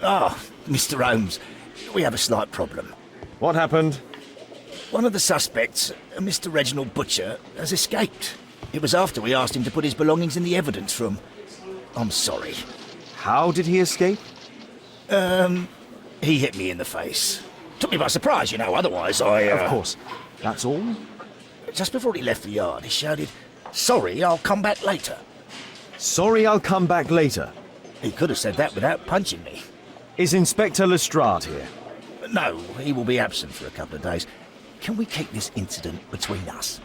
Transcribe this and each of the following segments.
Ah, Mr. Holmes, we have a slight problem. What happened? One of the suspects, Mr. Reginald Butcher, has escaped. It was after we asked him to put his belongings in the evidence room. I'm sorry. How did he escape? He hit me in the face. Took me by surprise, you know, otherwise I... Of course. That's all? Just before he left the yard, he shouted, "Sorry, I'll come back later." Sorry, I'll come back later. He could have said that without punching me. Is Inspector Lestrade here? No, he will be absent for a couple of days. Can we keep this incident between us?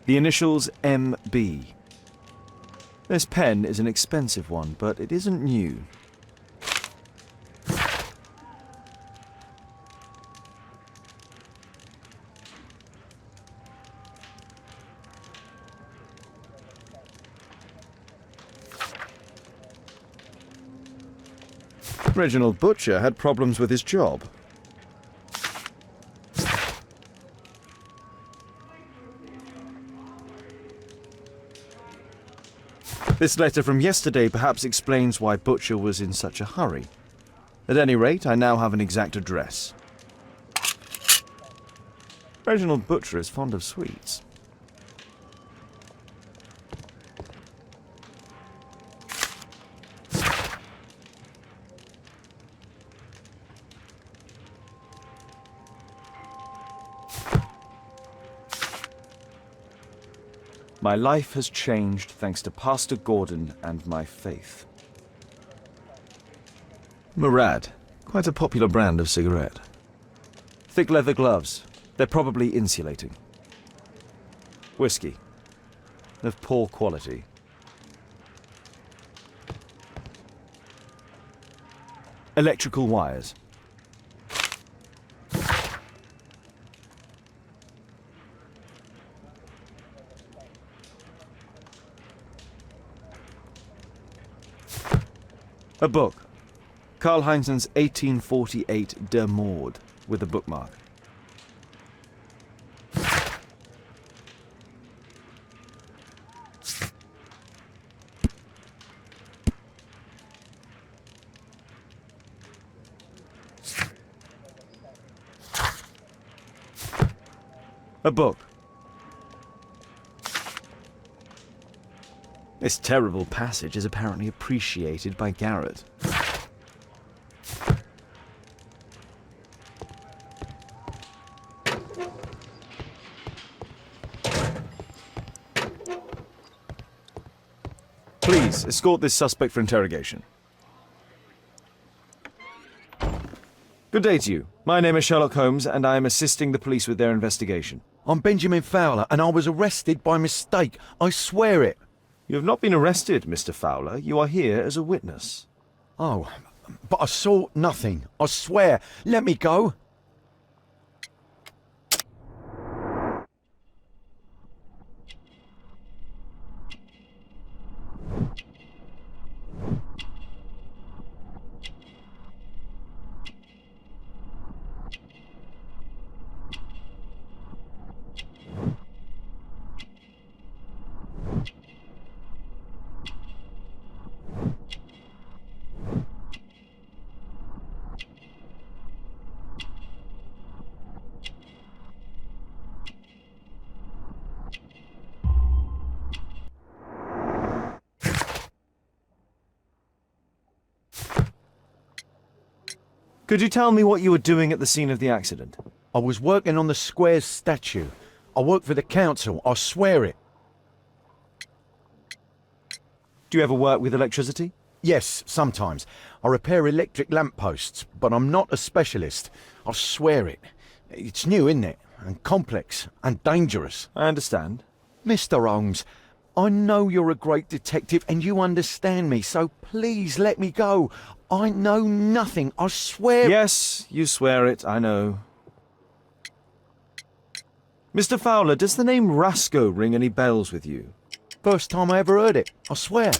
The initials MB. This pen is an expensive one, but it isn't new. Reginald Butcher had problems with his job. This letter from yesterday perhaps explains why Butcher was in such a hurry. At any rate, I now have an exact address. Reginald Butcher is fond of sweets. My life has changed thanks to Pastor Gordon and my faith. Murad, quite a popular brand of cigarette. Thick leather gloves, they're probably insulating. Whiskey, of poor quality. Electrical wires. A book. Karl Heinzen's 1848 Der Mord, with a bookmark. A book. This terrible passage is apparently appreciated by Garrett. Please, escort this suspect for interrogation. Good day to you. My name is Sherlock Holmes, and I am assisting the police with their investigation. I'm Benjamin Fowler, and I was arrested by mistake. I swear it. You have not been arrested, Mr. Fowler. You are here as a witness. Oh, but I saw nothing. I swear. Let me go. Could you tell me what you were doing at the scene of the accident? I was working on the square's statue. I work for the council. I swear it. Do you ever work with electricity? Yes, sometimes. I repair electric lampposts, but I'm not a specialist. I swear it. It's new, isn't it? And complex and dangerous. I understand. Mr. Holmes, I know you're a great detective and you understand me, so please let me go. I know nothing, I swear. Yes, you swear it, I know. Mr. Fowler, does the name Rasco ring any bells with you? First time I ever heard it, I swear.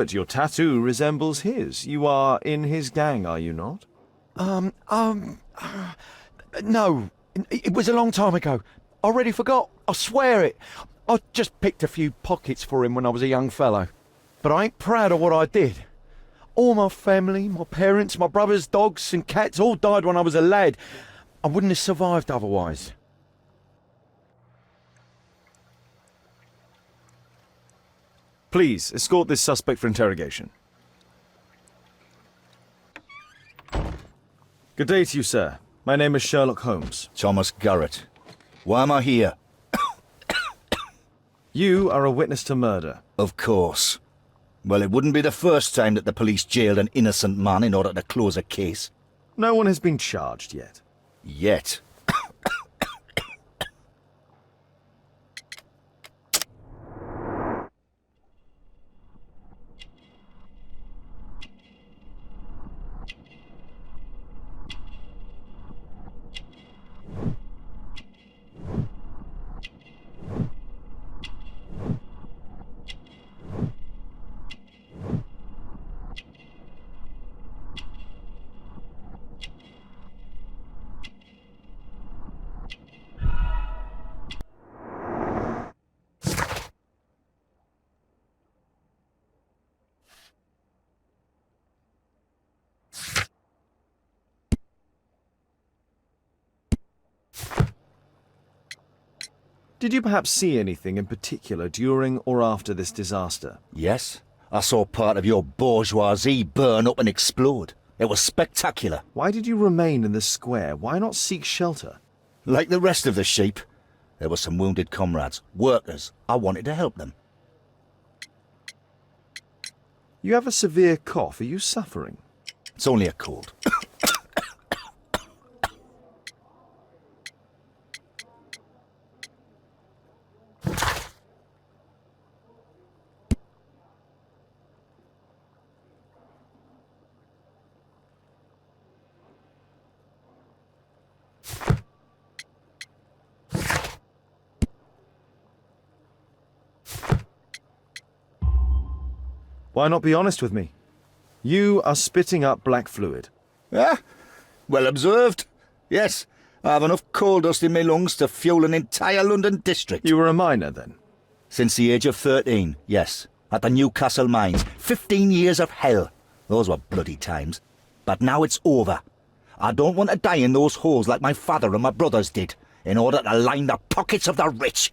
But your tattoo resembles his. You are in his gang, are you not? No. It was a long time ago. I already forgot. I swear it. I just picked a few pockets for him when I was a young fellow. But I ain't proud of what I did. All my family, my parents, my brothers, dogs and cats all died when I was a lad. I wouldn't have survived otherwise. Please, escort this suspect for interrogation. Good day to you, sir. My name is Sherlock Holmes. Thomas Garrett. Why am I here? You are a witness to murder. Of course. Well, it wouldn't be the first time that the police jailed an innocent man in order to close a case. No one has been charged yet. Yet. Did you perhaps see anything in particular during or after this disaster? Yes, I saw part of your bourgeoisie burn up and explode. It was spectacular. Why did you remain in the square? Why not seek shelter? Like the rest of the sheep, there were some wounded comrades, workers. I wanted to help them. You have a severe cough. Are you suffering? It's only a cold. Why not be honest with me? You are spitting up black fluid. Ah, well observed. Yes, I have enough coal dust in my lungs to fuel an entire London district. You were a miner then? Since the age of 13, yes. At the Newcastle mines. 15 years of hell. Those were bloody times. But now it's over. I don't want to die in those holes like my father and my brothers did, in order to line the pockets of the rich.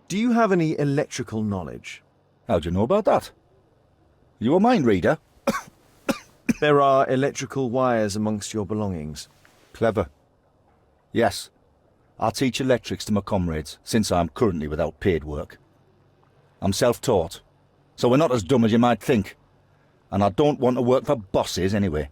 Do you have any electrical knowledge? How do you know about that? You a mind reader? There are electrical wires amongst your belongings. Clever. Yes. I teach electrics to my comrades, since I'm currently without paid work. I'm self-taught, so we're not as dumb as you might think. And I don't want to work for bosses anyway.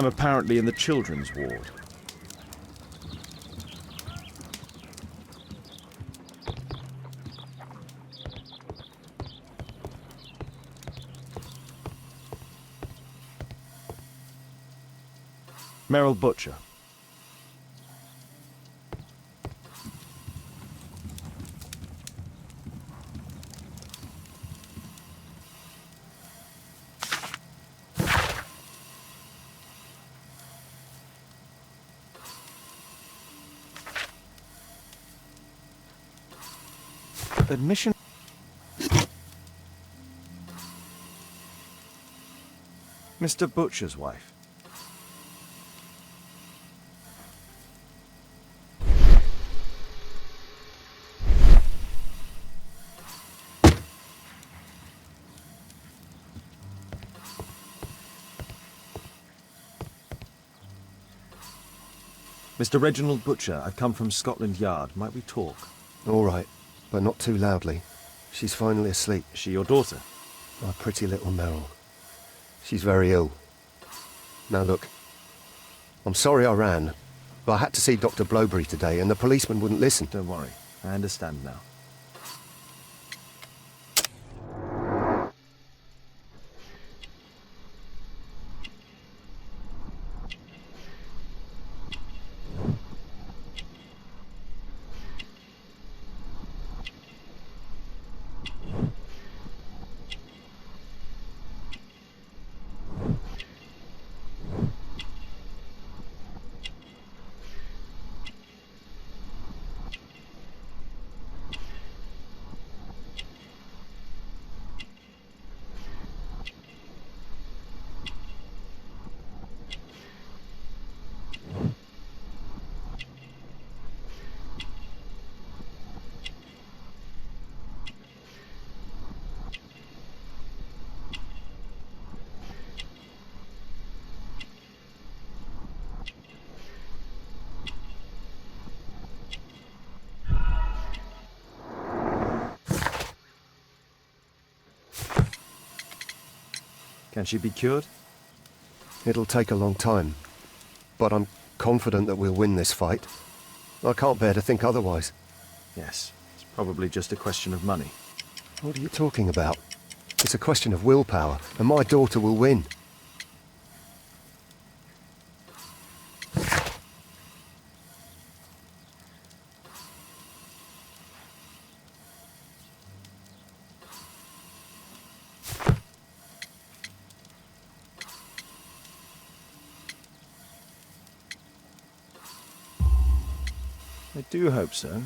I'm apparently in the children's ward. Merrill Butcher. Admission. Mr. Butcher's wife. Mr. Reginald Butcher, I've come from Scotland Yard. Might we talk? All right, but not too loudly. She's finally asleep. Is she your daughter? My pretty little Merrill. She's very ill. Now look, I'm sorry I ran, but I had to see Dr. Blowberry today and the policeman wouldn't listen. Don't worry. I understand now. Can she be cured? It'll take a long time, but I'm confident that we'll win this fight. I can't bear to think otherwise. Yes. It's probably just a question of money. What are you talking about? It's a question of willpower, and my daughter will win. I do hope so.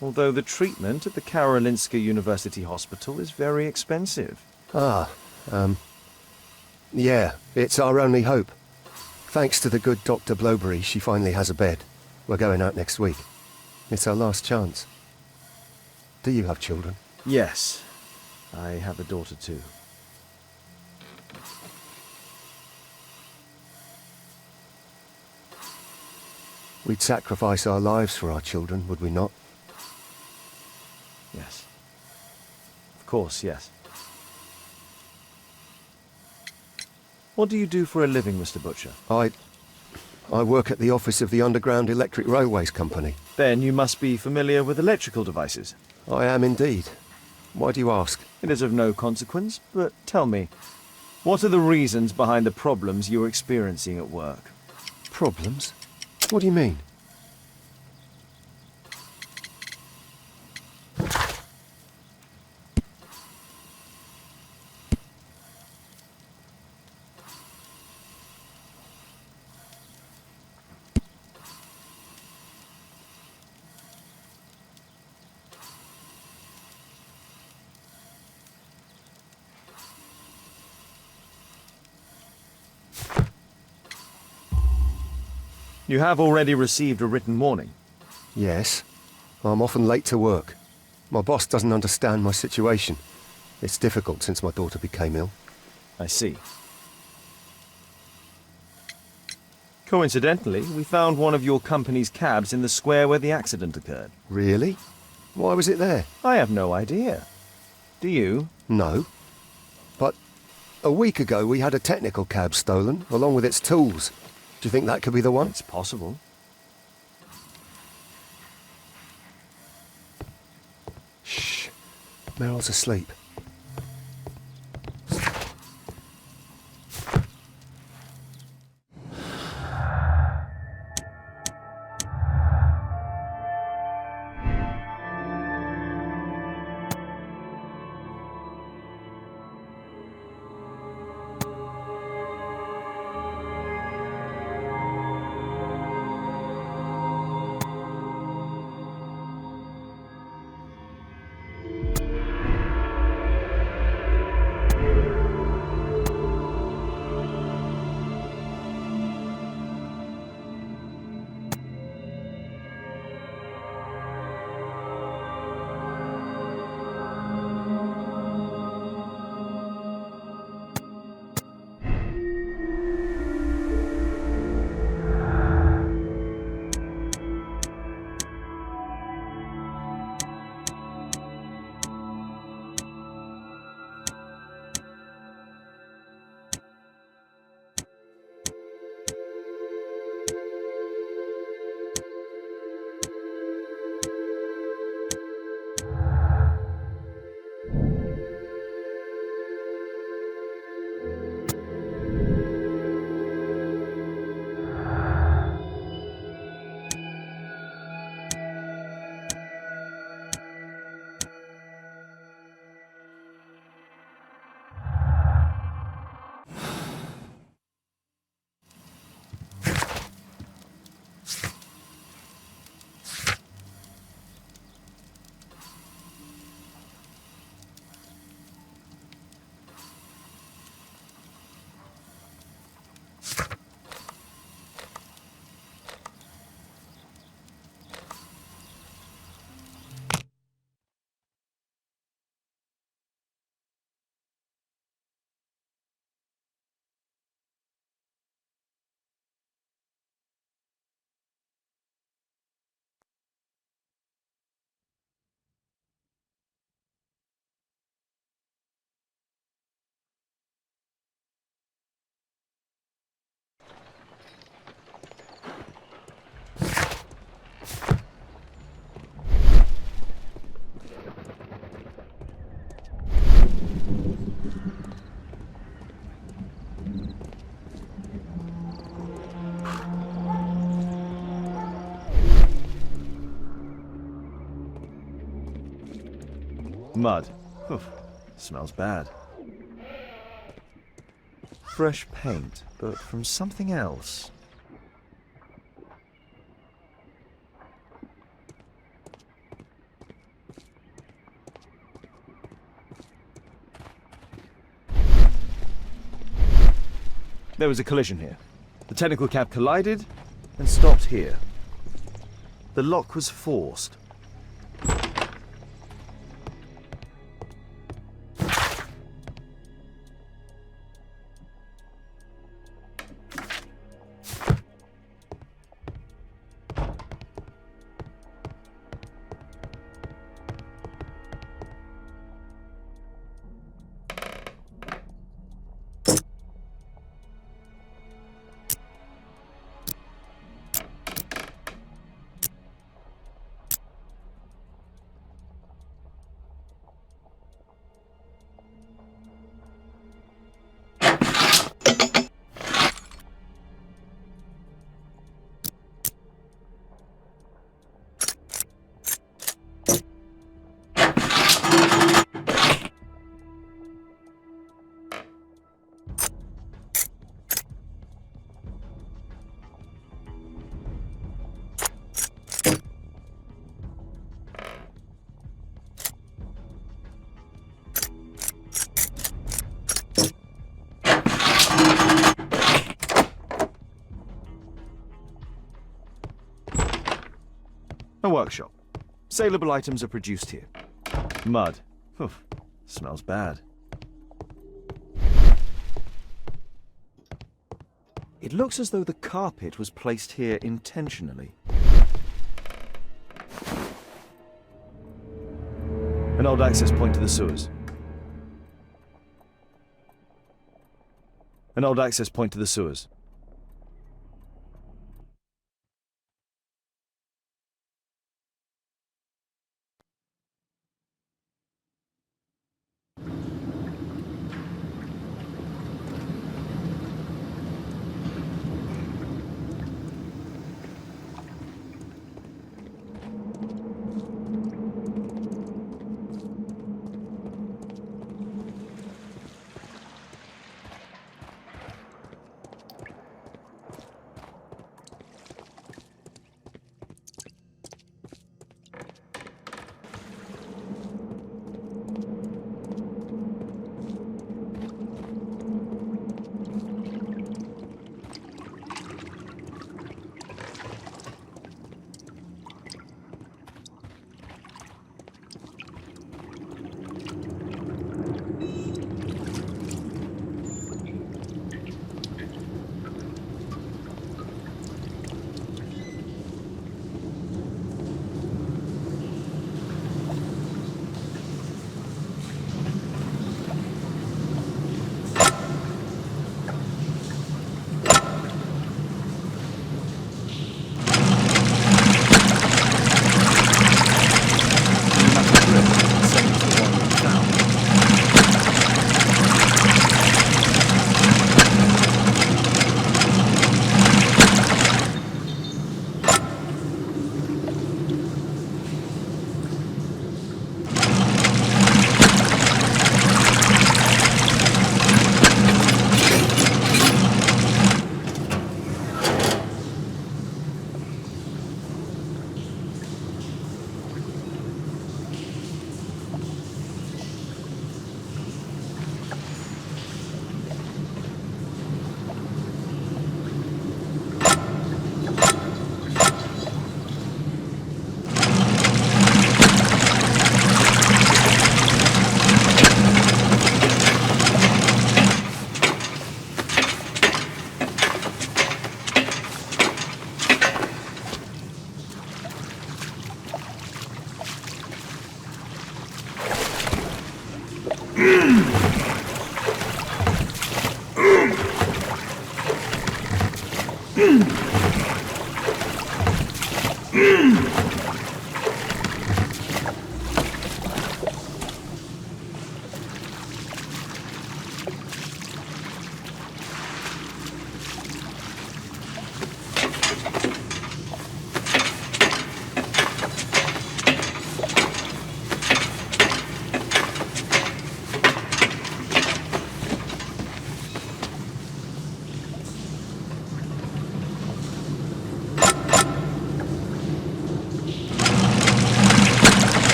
Although the treatment at the Karolinska University Hospital is very expensive. Yeah, it's our only hope. Thanks to the good Dr. Blowberry, she finally has a bed. We're going out next week. It's our last chance. Do you have children? Yes. I have a daughter too. We'd sacrifice our lives for our children, would we not? Yes. Of course, yes. What do you do for a living, Mr. Butcher? I work at the office of the Underground Electric Railways Company. Then you must be familiar with electrical devices. I am indeed. Why do you ask? It is of no consequence, but tell me, what are the reasons behind the problems you're experiencing at work? Problems? What do you mean? You have already received a written warning. Yes. I'm often late to work. My boss doesn't understand my situation. It's difficult since my daughter became ill. I see. Coincidentally, we found one of your company's cabs in the square where the accident occurred. Really? Why was it there? I have no idea. Do you? No. But A week ago, we had a technical cab stolen, along with its tools. Do you think that could be the one? It's possible. Shh. Meryl's asleep. Mud. Oof, smells bad. Fresh paint, but from something else. There was a collision here. The technical cab collided and stopped here. The lock was forced. A workshop. Saleable items are produced here. Mud. Oof, smells bad. It looks as though the carpet was placed here intentionally. An old access point to the sewers. An old access point to the sewers.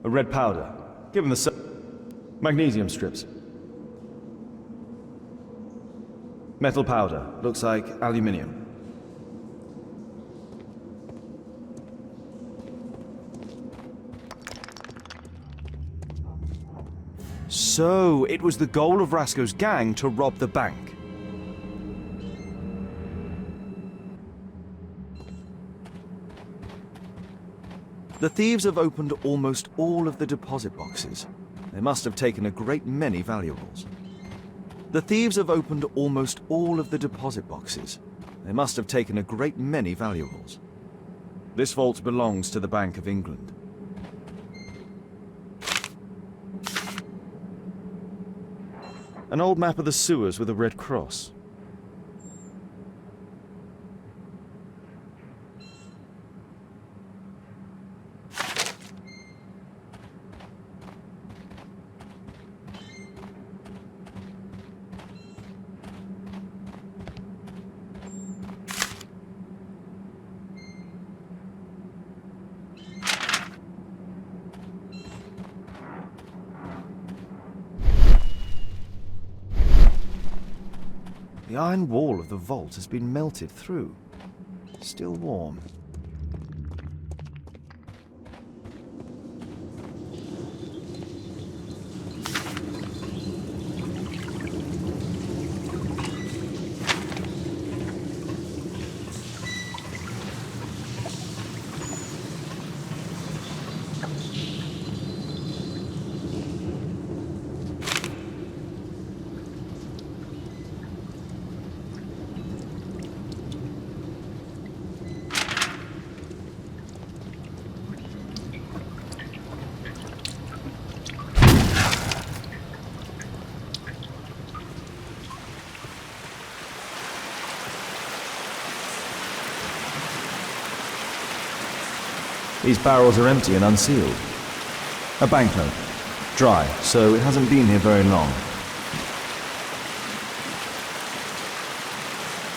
A red powder. Given the magnesium strips. Metal powder. Looks like aluminium. So, it was the goal of Rasco's gang to rob the bank. The thieves have opened almost all of the deposit boxes. They must have taken a great many valuables. The thieves have opened almost all of the deposit boxes. They must have taken a great many valuables. This vault belongs to the Bank of England. An old map of the sewers with a red cross. The iron wall of the vault has been melted through. Still warm. These barrels are empty and unsealed. A banknote. Dry, so it hasn't been here very long.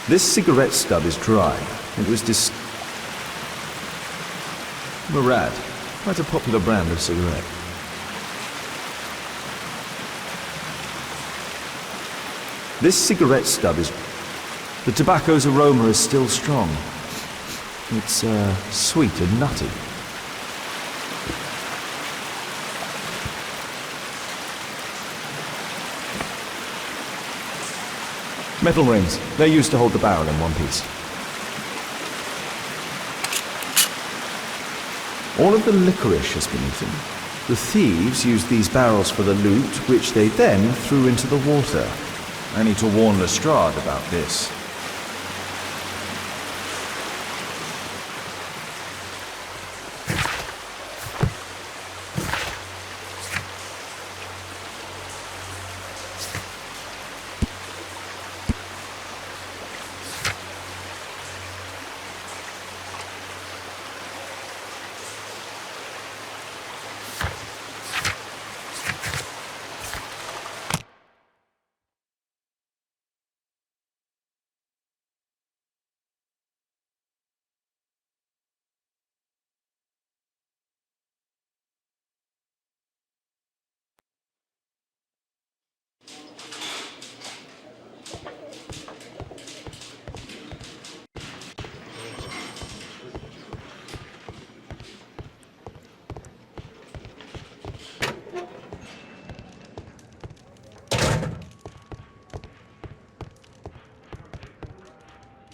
This cigarette stub is dry. It was Murad. Quite a popular brand of cigarette. This cigarette stub is... The tobacco's aroma is still strong. It's, sweet and nutty. Metal rings. They're used to hold the barrel in one piece. All of the licorice has been eaten. The thieves used these barrels for the loot, which they then threw into the water. I need to warn Lestrade about this.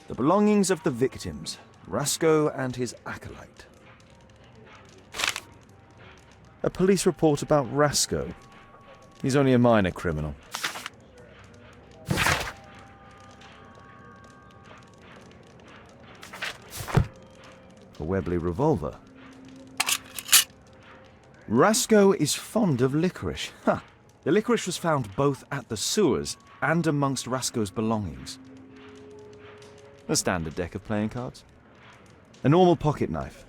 The belongings of the victims, Rasco and his acolyte. A police report about Rasco. He's only a minor criminal. A Webley revolver. Rasco is fond of licorice. Huh. The licorice was found both at the sewers and amongst Rasco's belongings. A standard deck of playing cards. A normal pocket knife.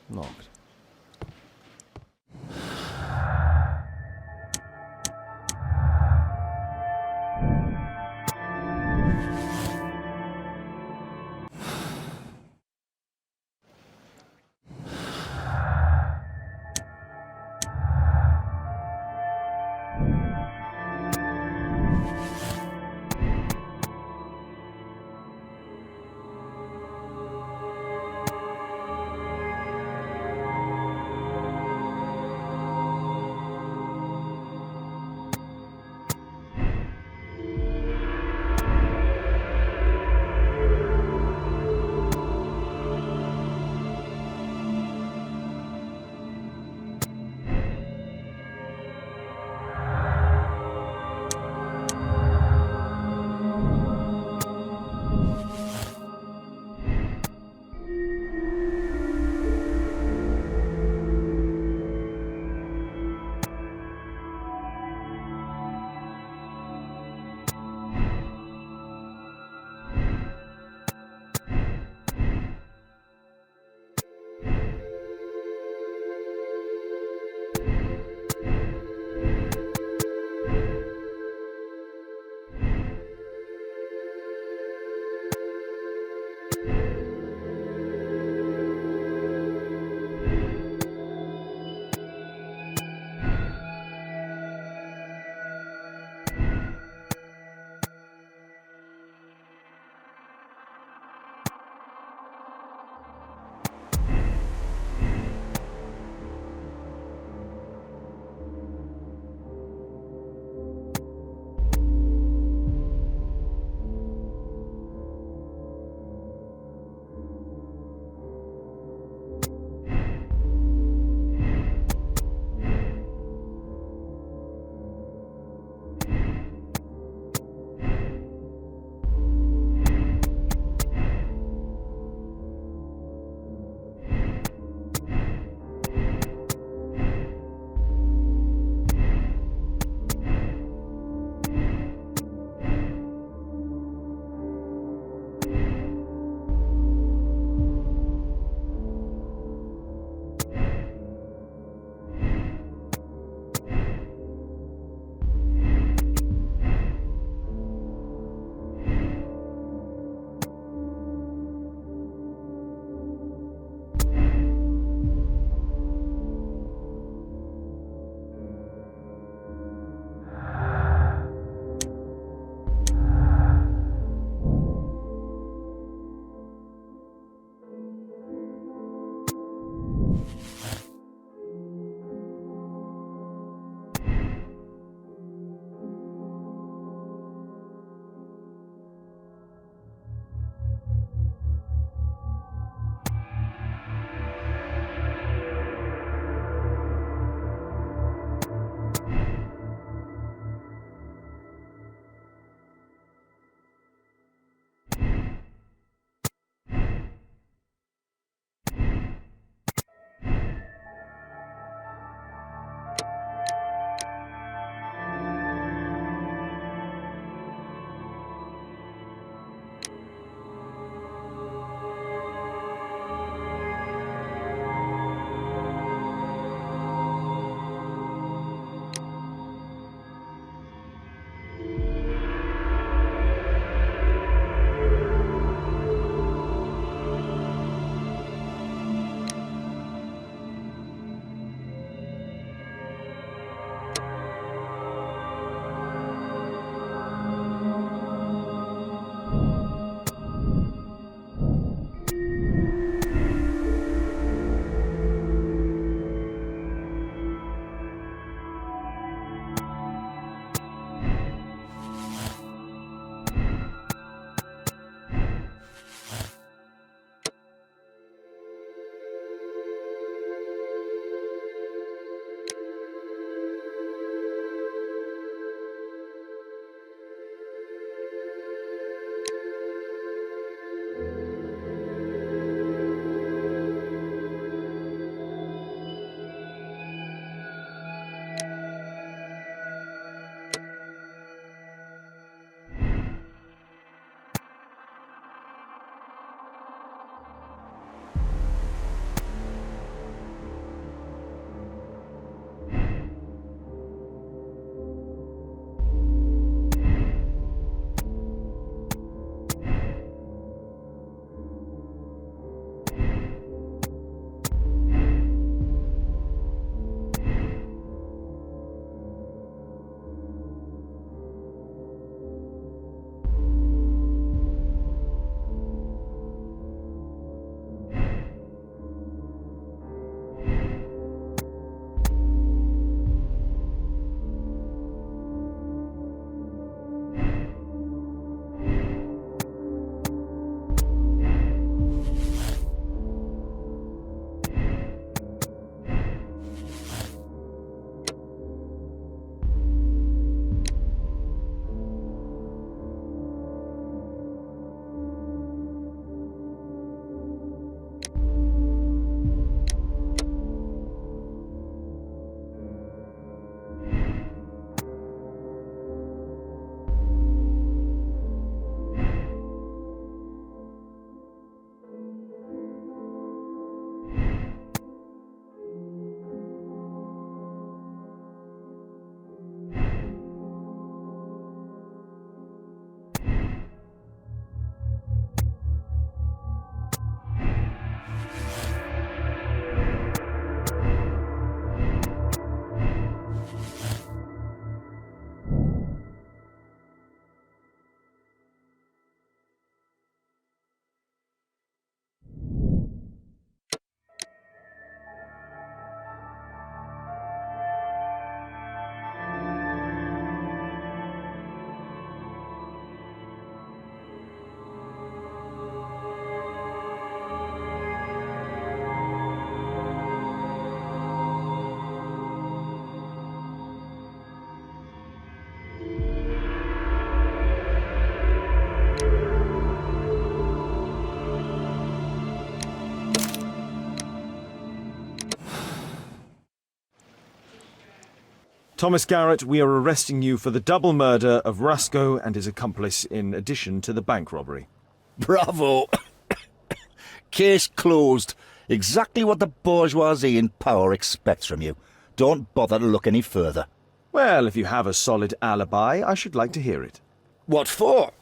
Locked. Thomas Garrett, we are arresting you for the double murder of Rasco and his accomplice in addition to the bank robbery. Bravo! Case closed. Exactly what the bourgeoisie in power expects from you. Don't bother to look any further. Well, if you have a solid alibi, I should like to hear it. What for?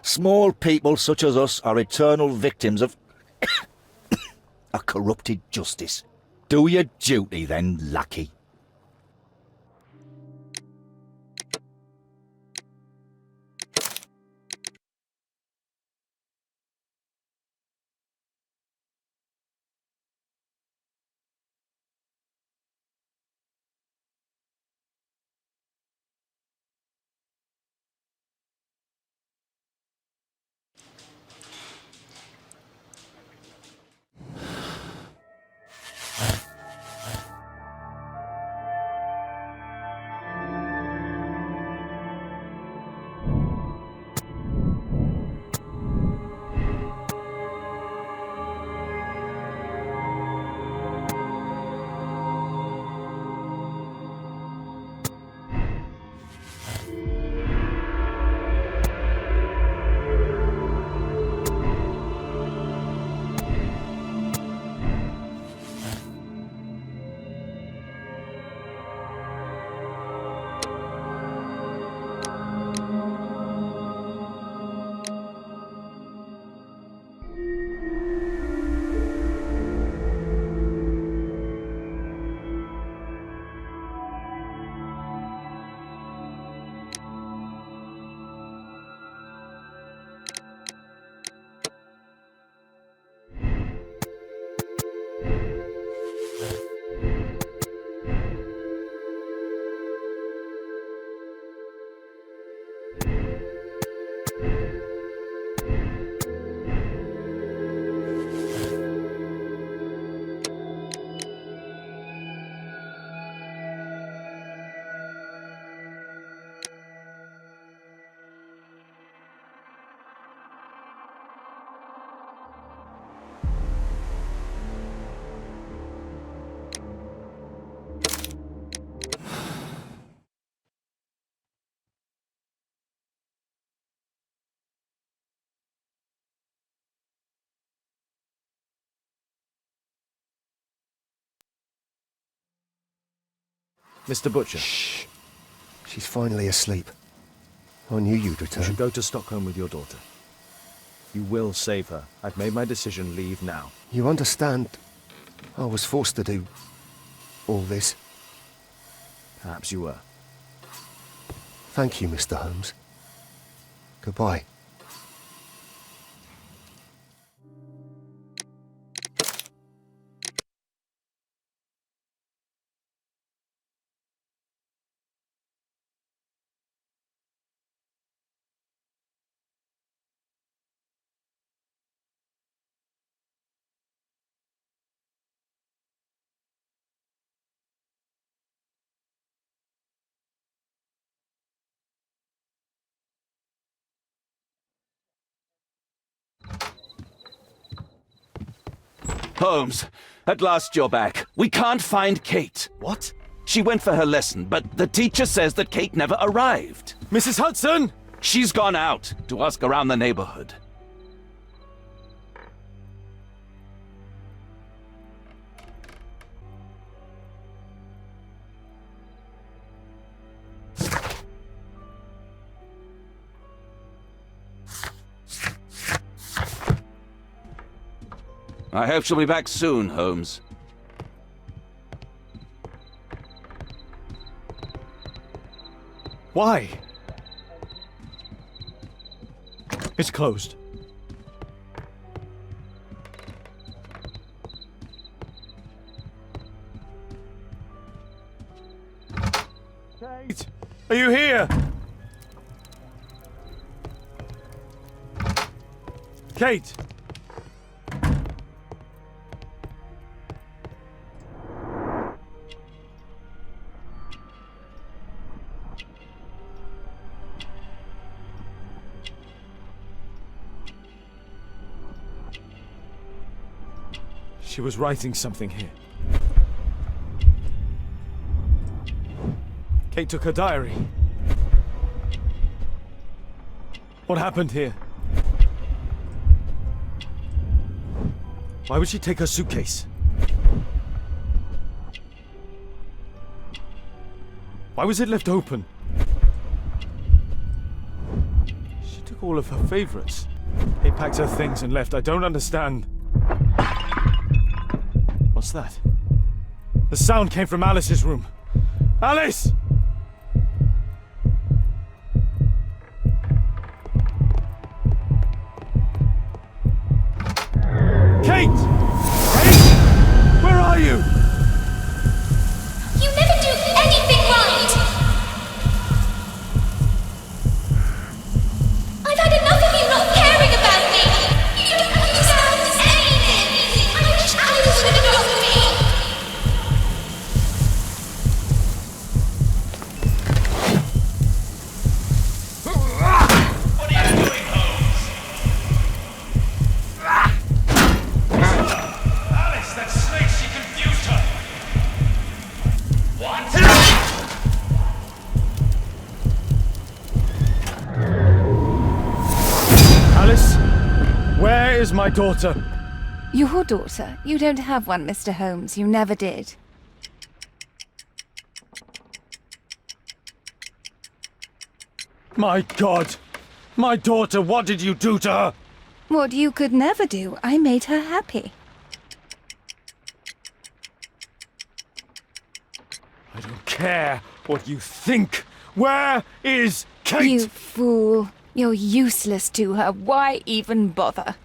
Small people such as us are eternal victims of a corrupted justice. Do your duty then, lackey. Mr. Butcher, Shh. She's finally asleep. I knew you'd you return. should go to Stockholm with your daughter. You will save her. I've made my decision. Leave now. You understand, I was forced to do all this. Perhaps you were. Thank you, Mr. Holmes. Goodbye. Holmes, at last you're back. We can't find Kate. What? She went for her lesson, but the teacher says that Kate never arrived. Mrs. Hudson! She's gone out to ask around the neighborhood. I hope she'll be back soon, Holmes. Why? It's closed. Kate! Are you here? Kate! She was writing something here. Kate took her diary. What happened here? Why would she take her suitcase? Why was it left open? She took all of her favorites. Kate packed her things and left. I don't understand. What's that? The sound came from Alice's room. Alice! Kate! Kate! Where are you? You never do anything right! I've had enough of you not caring about me! You don't understand anything! I wish Alice would adopt me! What are you doing, Holmes? Alice, that snake, she confused her. What? Alice? Where is my daughter? Your daughter? You don't have one, Mr. Holmes. You never did. My God! My daughter, what did you do to her? What you could never do. I made her happy. I don't care what you think. Where is Kate? You fool. You're useless to her. Why even bother?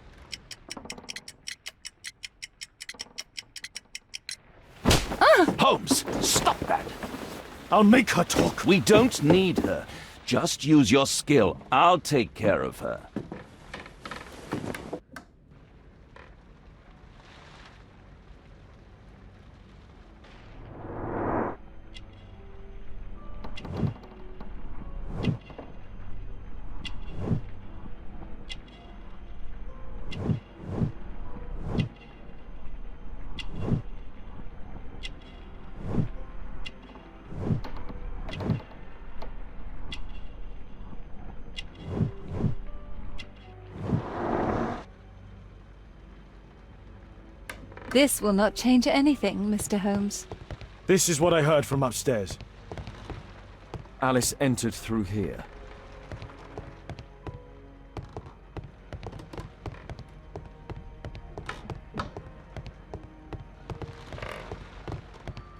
Holmes, stop that. I'll make her talk. We don't need her. Just use your skill. I'll take care of her. This will not change anything, Mr. Holmes. This is what I heard from upstairs. Alice entered through here.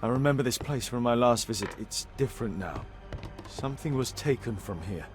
I remember this place from my last visit. It's different now. Something was taken from here.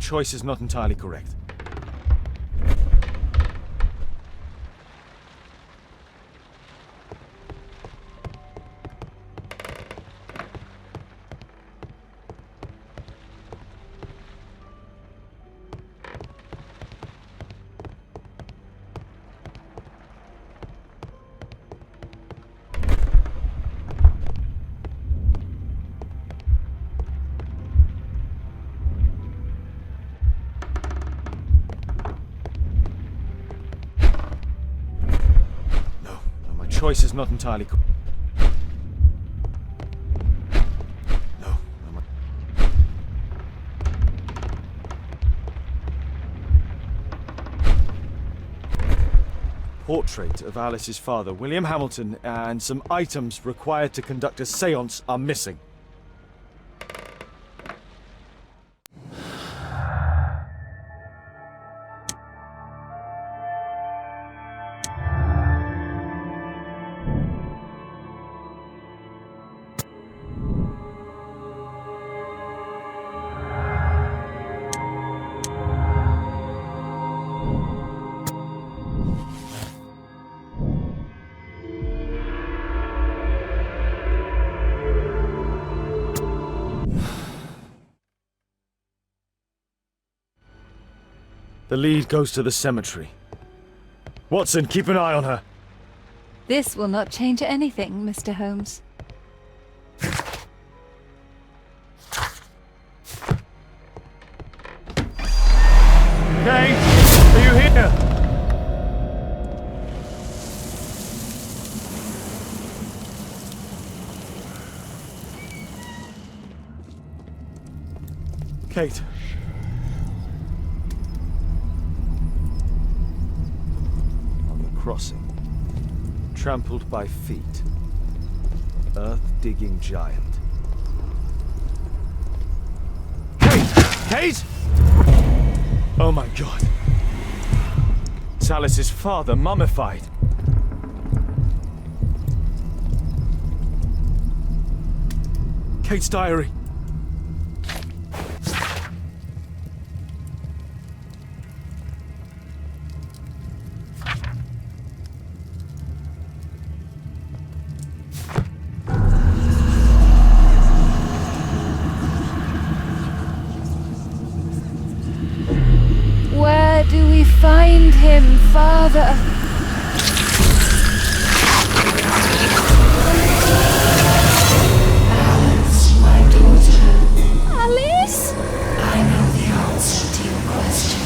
choice is not entirely correct. Choice is not entirely correct. No. Portrait of Alice's father, William Hamilton, and some items required to conduct a séance are missing. The lead goes to the cemetery. Watson, keep an eye on her. This will not change anything, Mr. Holmes. Kate, are you here? Kate. Crossing. Trampled by feet. Earth-digging giant. Kate! Kate! Oh my god. It's Alice's father, mummified. Kate's diary. Where do we find him, Father? Alice, my daughter. Alice? I know the answer to your question.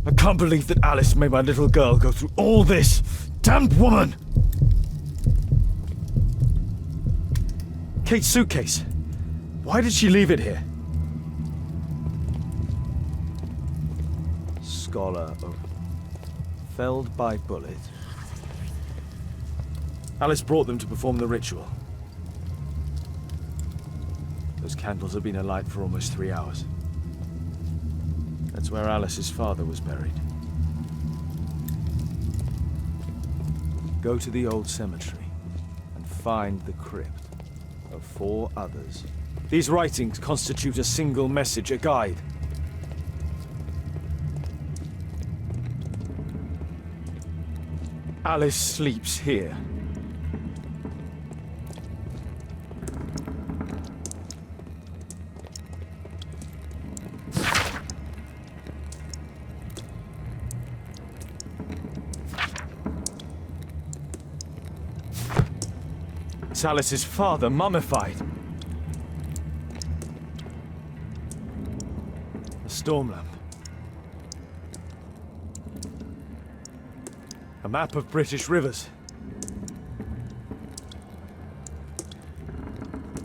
I can't believe that Alice made my little girl go through all this. Damned woman! Kate's suitcase. Why did she leave it here? Scholar of... Felled by bullet. Alice brought them to perform the ritual. Those candles have been alight for almost 3 hours. That's where Alice's father was buried. Go to the old cemetery and find the crypt of 4 others. These writings constitute a single message, a guide. Alice sleeps here. It's Alice's father, mummified. A storm lamp. A map of British rivers.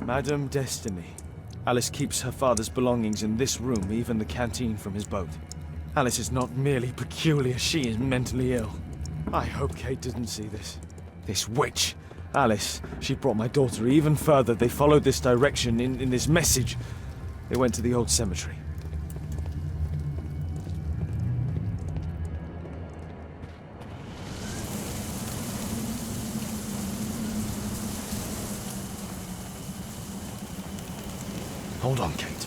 Madame Destiny. Alice keeps her father's belongings in this room, even the canteen from his boat. Alice is not merely peculiar, she is mentally ill. I hope Kate didn't see this. This witch. Alice, she brought my daughter even further. They followed this direction in this message. They went to the old cemetery. Hold on, Kate.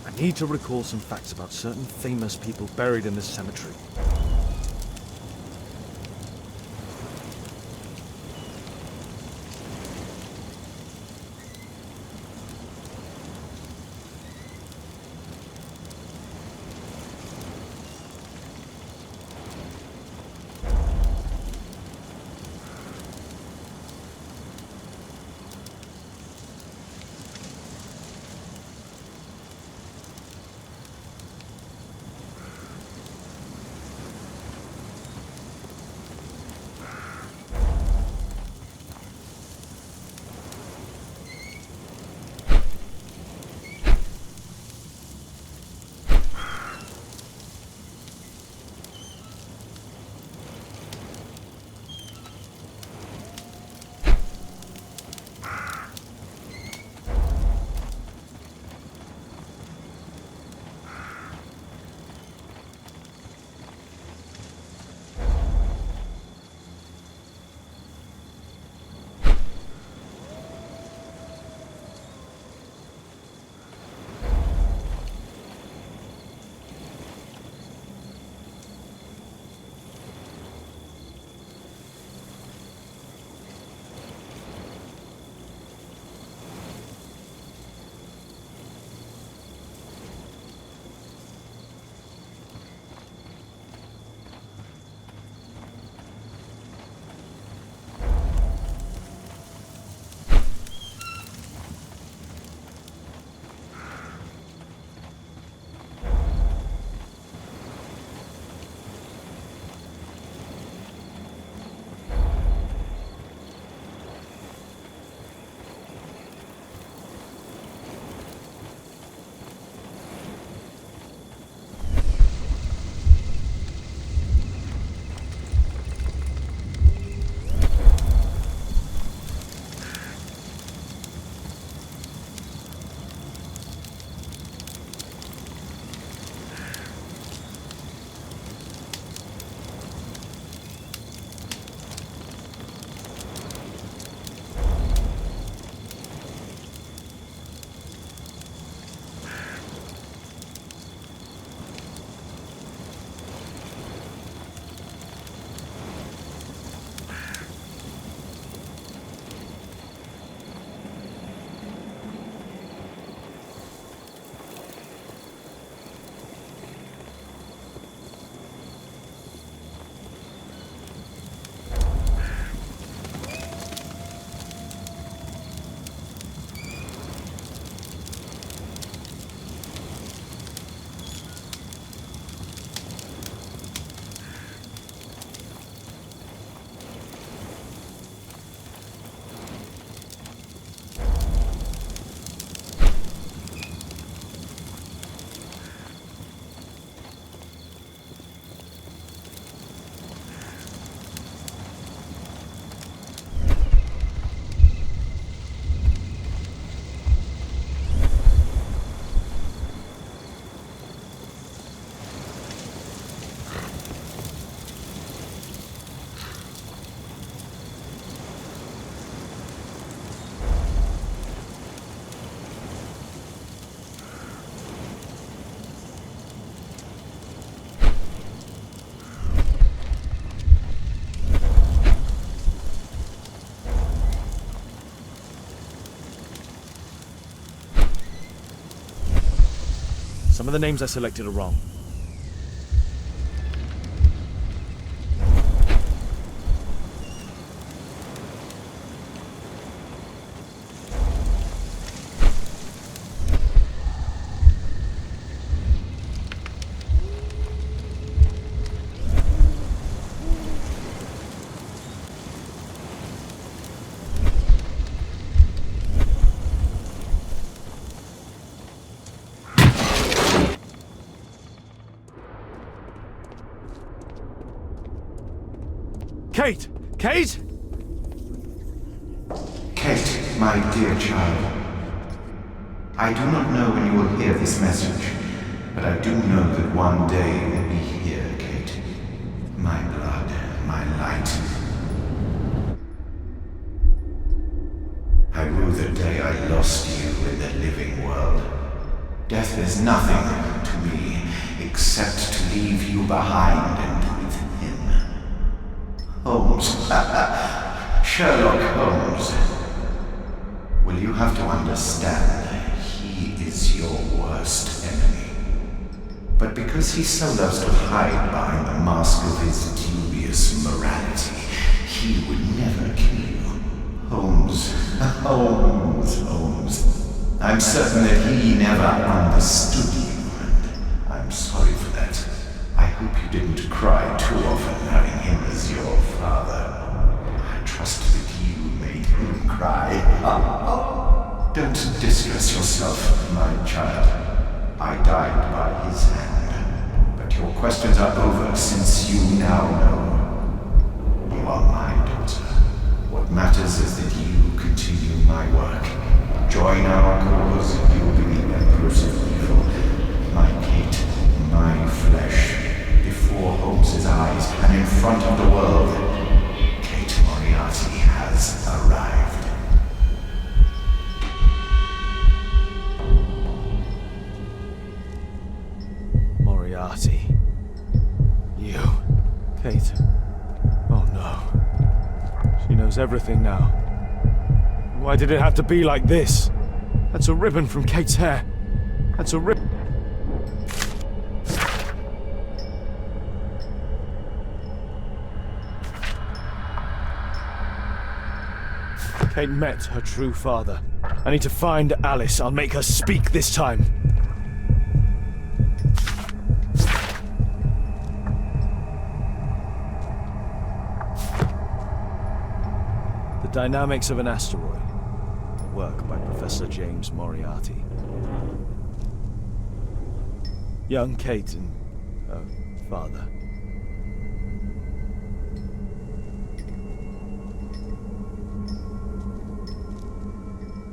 I need to recall some facts about certain famous people buried in this cemetery. Some of the names I selected are wrong. Kate! Kate! Kate, my dear child. I do not know when you will hear this message, but I do know that one day you will be here, Kate. My blood, my light. I rue the day I lost you in the living world. Death is nothing to me, except to leave you behind and with him. Holmes. Sherlock Holmes. Well, you have to understand, he is your worst enemy. But because he so loves to hide behind the mask of his dubious morality, he would never kill you. Holmes. Holmes. I'm certain that he never understood you, and I'm sorry for that. I hope you didn't cry too often having him as your father. I trust that you made him cry. Don't distress yourself, my child. I died by his hand, but your questions are over since you now know. You are my daughter. What matters is that you continue my work. Join our cause and you will be the Empress of Evil. My Kate, my flesh, before Holmes's eyes and in front of the world. Kate Moriarty has arrived. Moriarty. You. Kate. Oh no. She knows everything now. Why did it have to be like this? That's a ribbon from Kate's hair. That's a ribbon. Kate met her true father. I need to find Alice. I'll make her speak this time. The Dynamics of an Asteroid. Work by Professor James Moriarty. Young Kate and her father.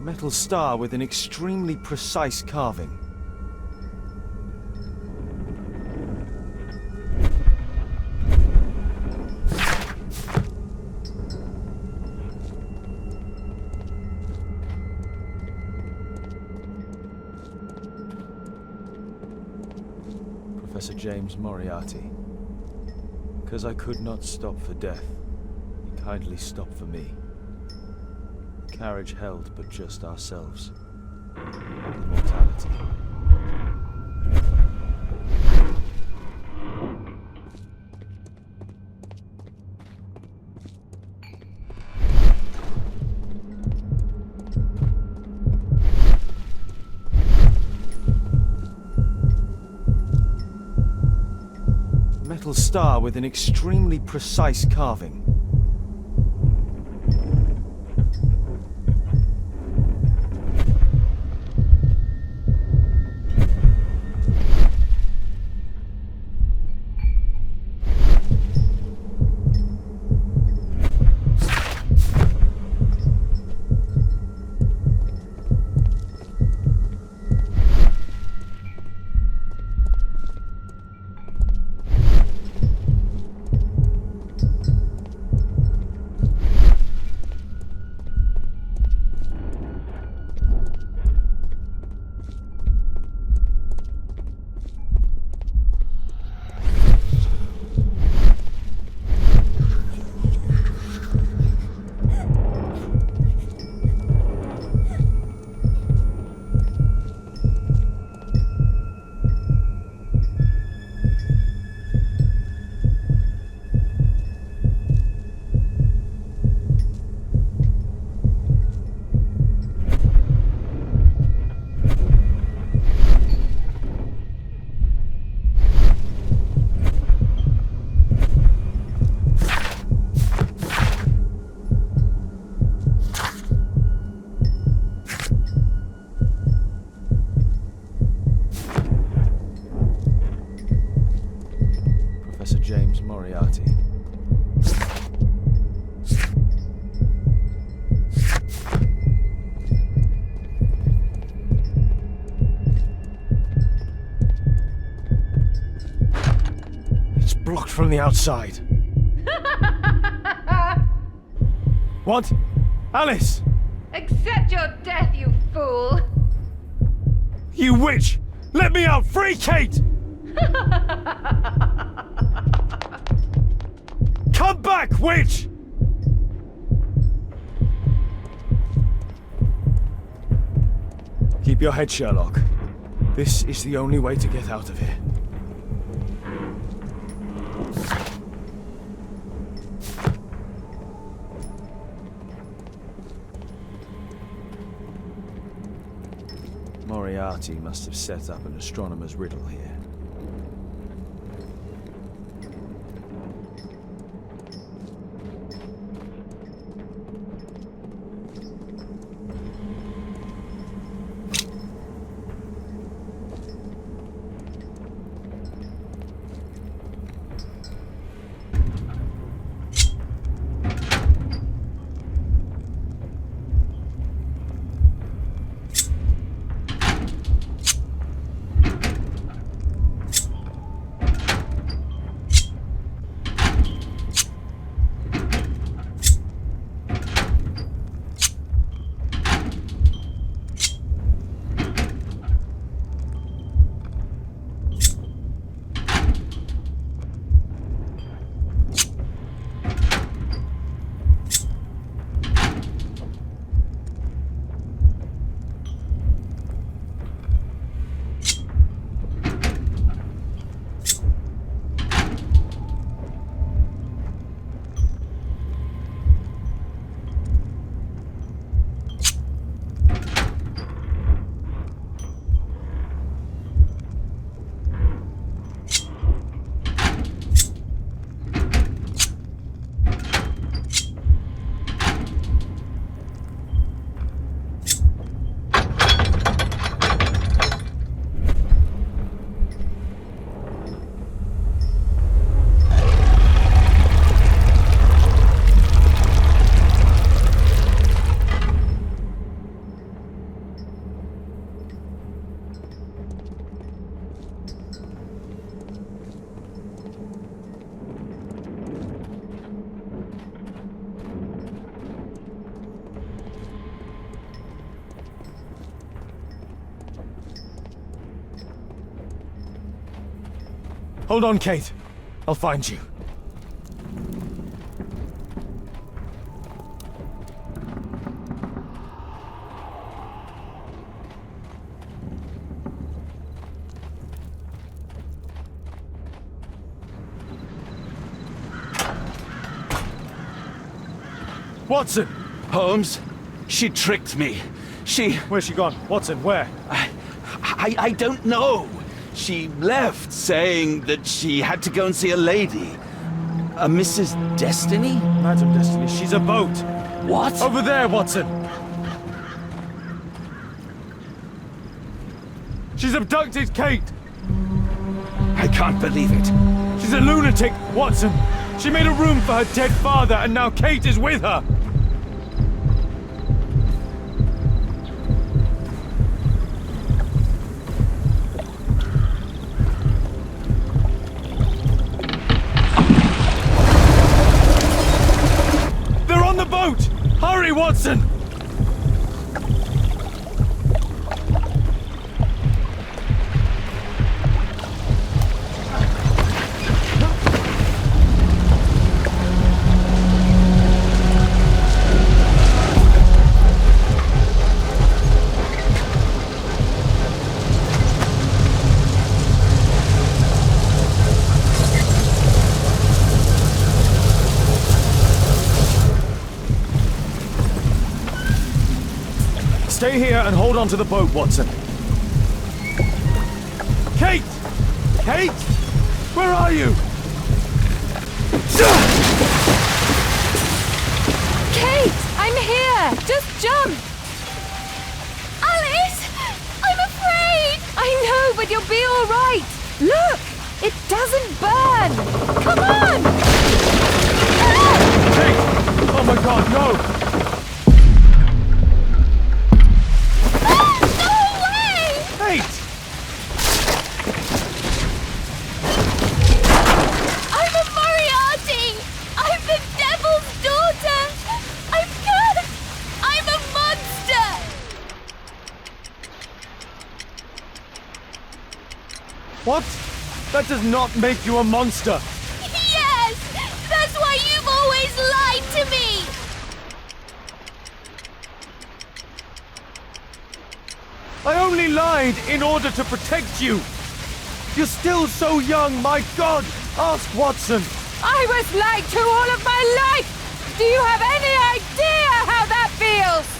Metal star with an extremely precise carving. Professor James Moriarty. Because I could not stop for death, he kindly stopped for me. Carriage held but just ourselves. Immortality. Metal star with an extremely precise carving. James Moriarty. blocked from the outside. What? Alice! Accept your death, you fool! You witch! Let me out! Free Kate! Come back, witch! Keep your head, Sherlock. This is the only way to get out of here. Moriarty must have set up an astronomer's riddle here. Hold on, Kate. I'll find you. Watson! Holmes, she tricked me. Where's she gone? Watson, where? I don't know. She left saying that she had to go and see a lady. A Mrs. Destiny? Madam Destiny, she's a boat. What? Over there, Watson! She's abducted Kate! I can't believe it. She's a lunatic, Watson! She made a room for her dead father, and now Kate is with her! They're on the boat! Hurry, Watson! Stay here and hold on to the boat, Watson. Kate! Kate! Where are you? Kate! I'm here! Just jump! Alice! I'm afraid! I know, but you'll be all right! Look! It doesn't burn! Come on! Kate! Oh my god, no! I That does not make you a monster. Yes! That's why you've always lied to me! I only lied in order to protect you. You're still so young, my God! Ask Watson. I was lied to all of my life! Do you have any idea how that feels?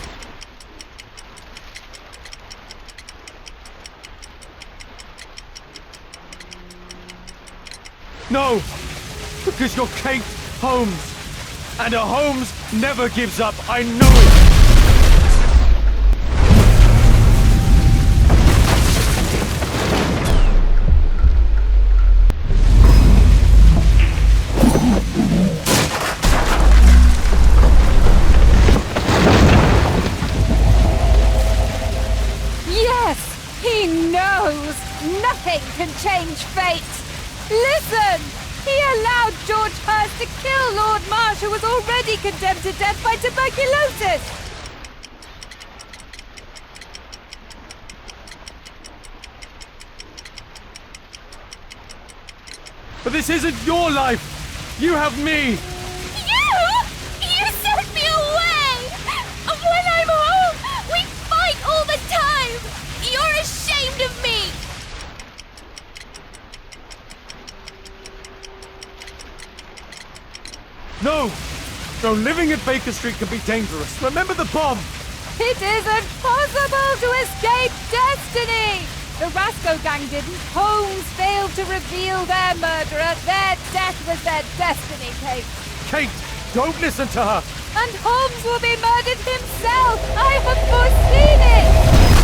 No, because you're Kate Holmes. And a Holmes never gives up, I know it. Yes, he knows. Nothing can change fate. Listen! He allowed George Hurst to kill Lord Marsh, who was already condemned to death by tuberculosis. But this isn't your life. You have me. You sent me away! When I'm home, we fight all the time! You're ashamed of me! No! No, living at Baker Street can be dangerous. Remember the bomb! It isn't possible to escape destiny! The Rasco gang didn't. Holmes failed to reveal their murderer. Their death was their destiny, Kate. Kate, don't listen to her! And Holmes will be murdered himself! I have foreseen it!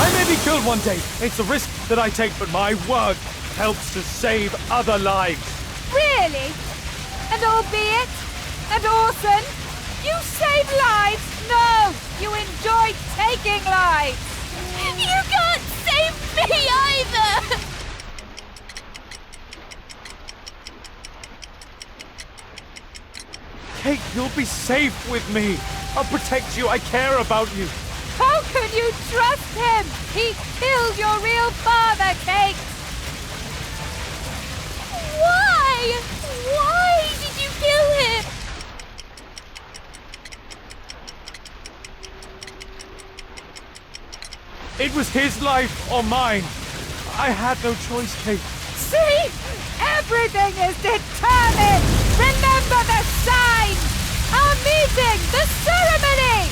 I may be killed one day. It's a risk that I take, but my word helps to save other lives. Really? And albeit? And Orson? You save lives? No! You enjoy taking lives! You can't save me either! Kate, you'll be safe with me. I'll protect you. I care about you. How can you trust him? He killed your real father, Kate! Why? Why did you kill him? It was his life or mine. I had no choice, Kate. See? Everything is determined! Remember the sign! Our meeting! The ceremony!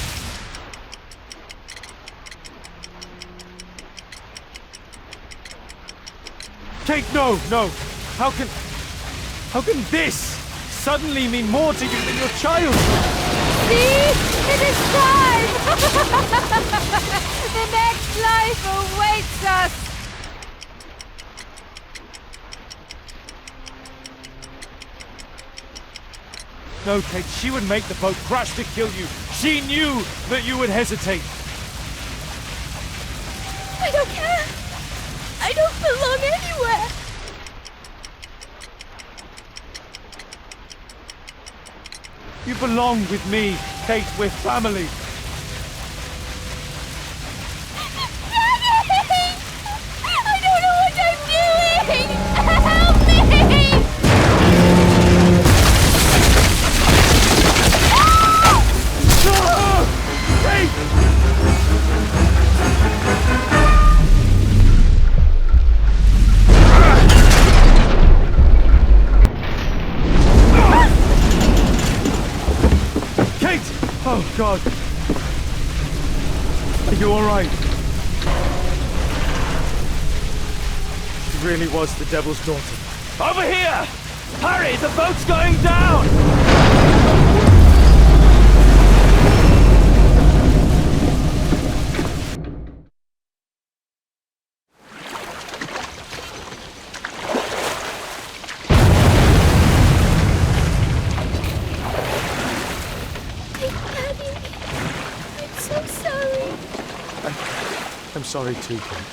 Kate, no, no. How can this suddenly mean more to you than your child? See? It is time! The next life awaits us! No, Kate, she would make the boat crash to kill you. She knew that you would hesitate. I don't care. I don't belong anywhere. You belong with me, Kate. We're family. Daddy! I don't know what I'm doing! Help me! Kate! Oh, God. Are you all right? She really was the devil's daughter. Over here! Hurry, the boat's going down! Daddy, I'm so sorry. I'm sorry too, Kate.